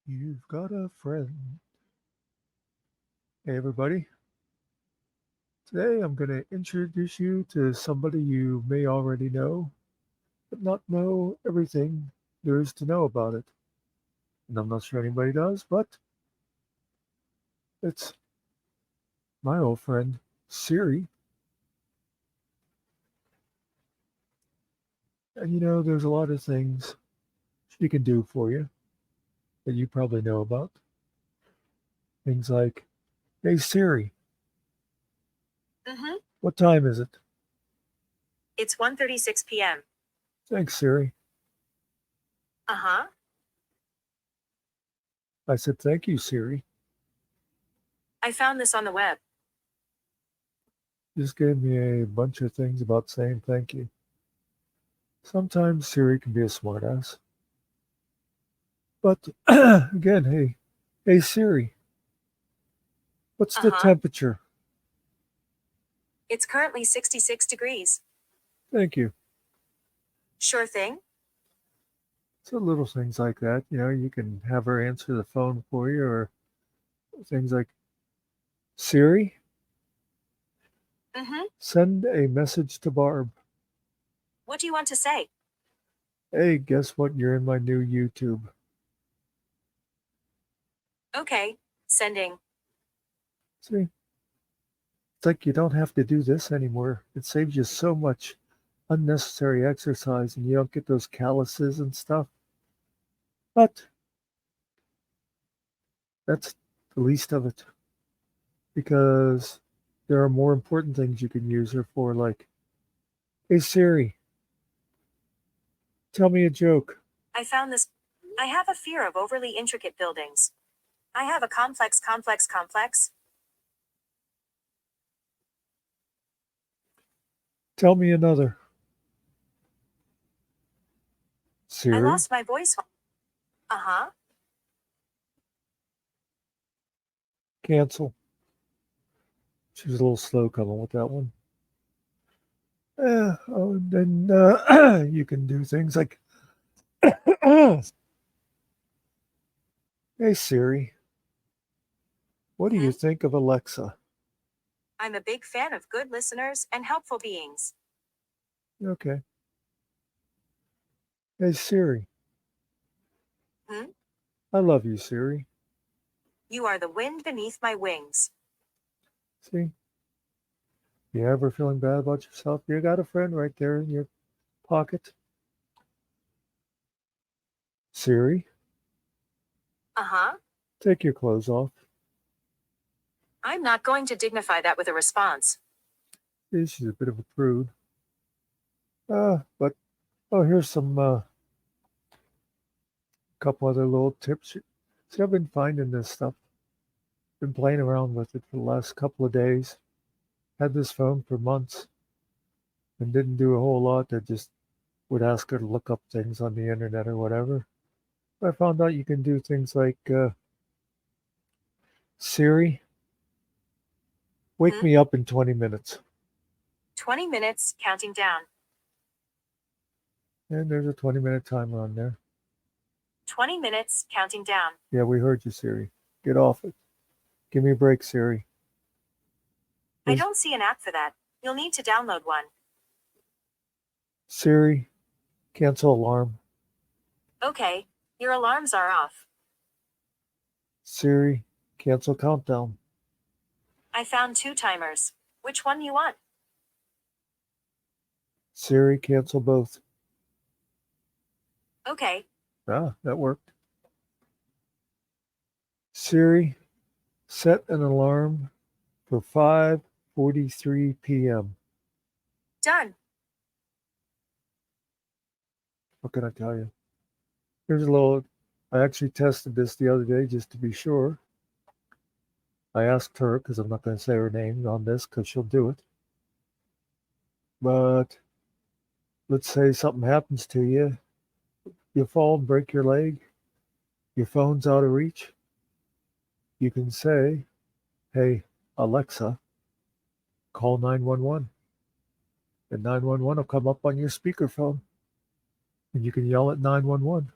You've got a friend. Hey, everybody. Today I'm going to introduce you to somebody you may already know, but not know everything there is to know about it. And I'm not sure anybody does, but it's my old friend, Siri. And there's a lot of things she can do for you that you probably know about. Things like, hey, Siri, Mm-hmm. what time is it? It's 1:36 p.m. Thanks, Siri. Uh-huh. I said, thank you, Siri. I found this on the web. Just gave me a bunch of things about saying thank you. Sometimes Siri can be a smartass. But again, hey Siri, what's the Uh-huh. temperature? It's currently 66 degrees. Thank you. Sure thing. So little things like that, you can have her answer the phone for you, or things like, Siri, Mm-hmm. send a message to Barb. What do you want to say? Hey, guess what? You're in my new YouTube. Okay. Sending. See, it's like you don't have to do this anymore. It saves you so much unnecessary exercise and you don't get those calluses and stuff. But that's the least of it, because there are more important things you can use her for, like, hey Siri, tell me a joke. I found this. I have a fear of overly intricate buildings. I have a complex. Tell me another. I Siri, lost my voice. Uh-huh. cancel. She was a little slow coming with that one. And then you can do things like, hey Siri, what do you Mm-hmm. think of Alexa? I'm a big fan of good listeners and helpful beings. Okay. Hey Siri, Hmm? I love you, Siri. You are the wind beneath my wings. See, you ever feeling bad about yourself? You got a friend right there in your pocket. Siri, Uh-huh. take your clothes off. I'm not going to dignify that with a response. See, she's a bit of a prude. But oh, here's some couple other little tips. See, I've been finding this stuff. Been playing around with it for the last couple of days. Had this phone for months and didn't do a whole lot. I just would ask her to look up things on the internet or whatever. I found out you can do things like, Siri, wake Hmm? me up in 20 minutes. 20 minutes, counting down. And there's a 20-minute timer on there. 20 minutes, counting down. Yeah, we heard you, Siri. Get off it. Give me a break, Siri. I Is don't see an app for that. You'll need to download one. Siri, cancel alarm. Okay, your alarms are off. Siri, cancel countdown. I found two timers. Which one you want? Siri, cancel both. Okay, Ah, that worked. Siri, set an alarm for 5:43 p.m. done. What can I tell you? Here's a little. I actually tested this the other day just to be sure. I asked her, because I'm not going to say her name on this because she'll do it. But let's say something happens to you. You fall and break your leg. Your phone's out of reach. You can say, hey, Alexa, call 911. And 911 will come up on your speakerphone. And you can yell at 911.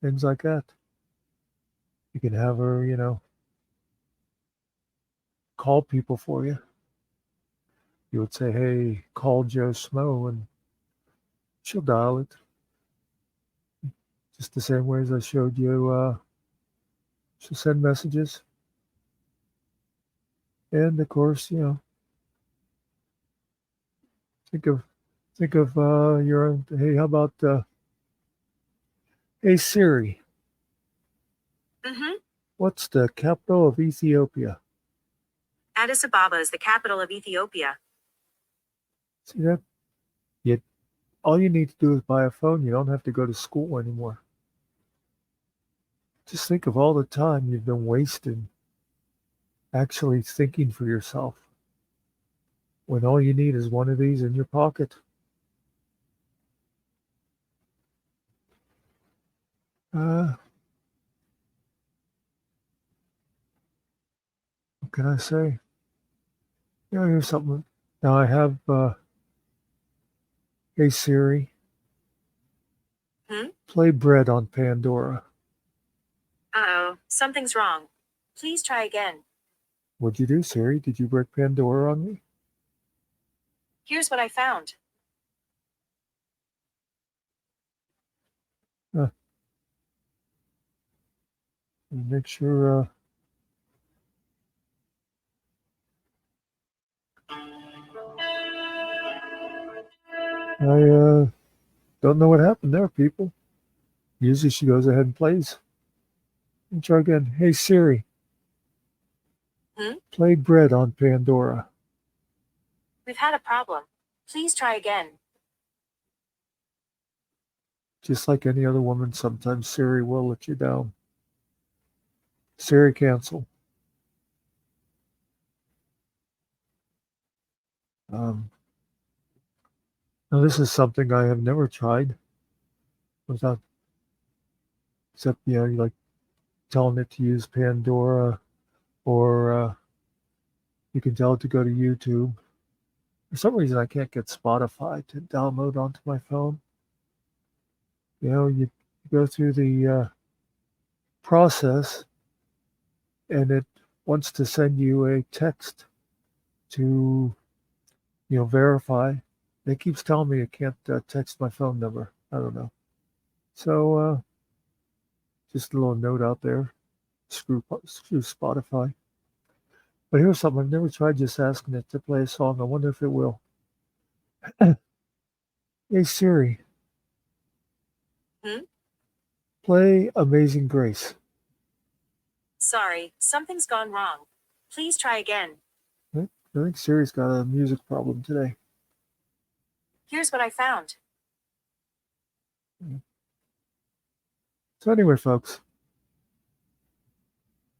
Things like that. You can have her, call people for you. You would say, hey, call Joe Smo, and she'll dial it. Just the same way as I showed you, she'll send messages. And of course, think of your own. Hey, how about hey Siri, Mm-hmm. what's the capital of Ethiopia? Addis Ababa is the capital of Ethiopia. See that? All you need to do is buy a phone. You don't have to go to school anymore. Just think of all the time you've been wasting actually thinking for yourself, when all you need is one of these in your pocket. What can I say? Here's something. Now I have, hey Siri, play Bread on Pandora. Uh-oh, something's wrong. Please try again. What'd you do, Siri? Did you break Pandora on me? Here's what I found. Make sure, I don't know what happened there, people. Usually she goes ahead and plays. Let me try again. Hey Siri, play Bread on Pandora. We've had a problem. Please try again. Just like any other woman, sometimes Siri will let you down. Siri, cancel. Now this is something I have never tried without, except, you like telling it to use Pandora, or you can tell it to go to YouTube. For some reason, I can't get Spotify to download onto my phone. You go through the process, and it wants to send you a text to, verify. It keeps telling me it can't text my phone number. I don't know. So just a little note out there. Screw Spotify. But here's something. I've never tried just asking it to play a song. I wonder if it will. Hey Siri. Play Amazing Grace. Sorry, something's gone wrong. Please try again. I think Siri's got a music problem today. Here's what I found. So anyway, folks,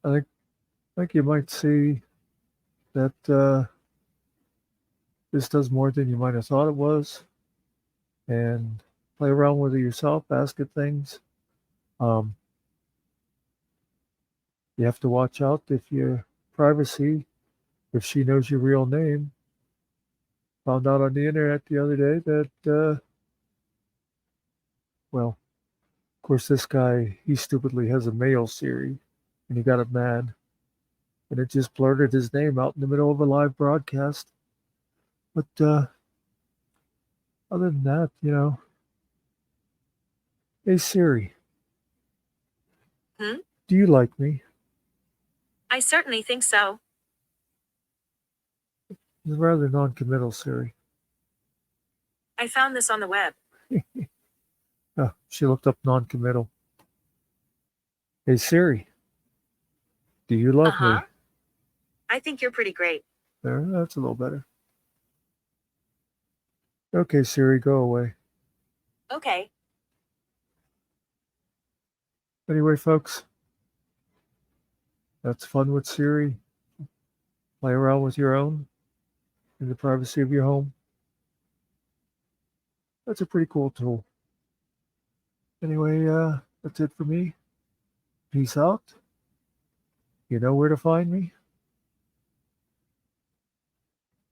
I think you might see that this does more than you might have thought it was. And play around with it yourself, ask it things. You have to watch out if your privacy, if she knows your real name. Found out on the internet the other day that, well, of course, this guy, he stupidly has a mail Siri, and he got it mad. And it just blurted his name out in the middle of a live broadcast. But other than that, hey Siri, do you like me? I certainly think so. It's rather non-committal, Siri. I found this on the web. Oh, she looked up non-committal. Hey Siri, do you love me? I think you're pretty great. There, that's a little better. Okay, Siri, go away. Okay. Anyway, folks, that's fun with Siri. Play around with your own in the privacy of your home. That's a pretty cool tool. Anyway, that's it for me. Peace out. You know where to find me.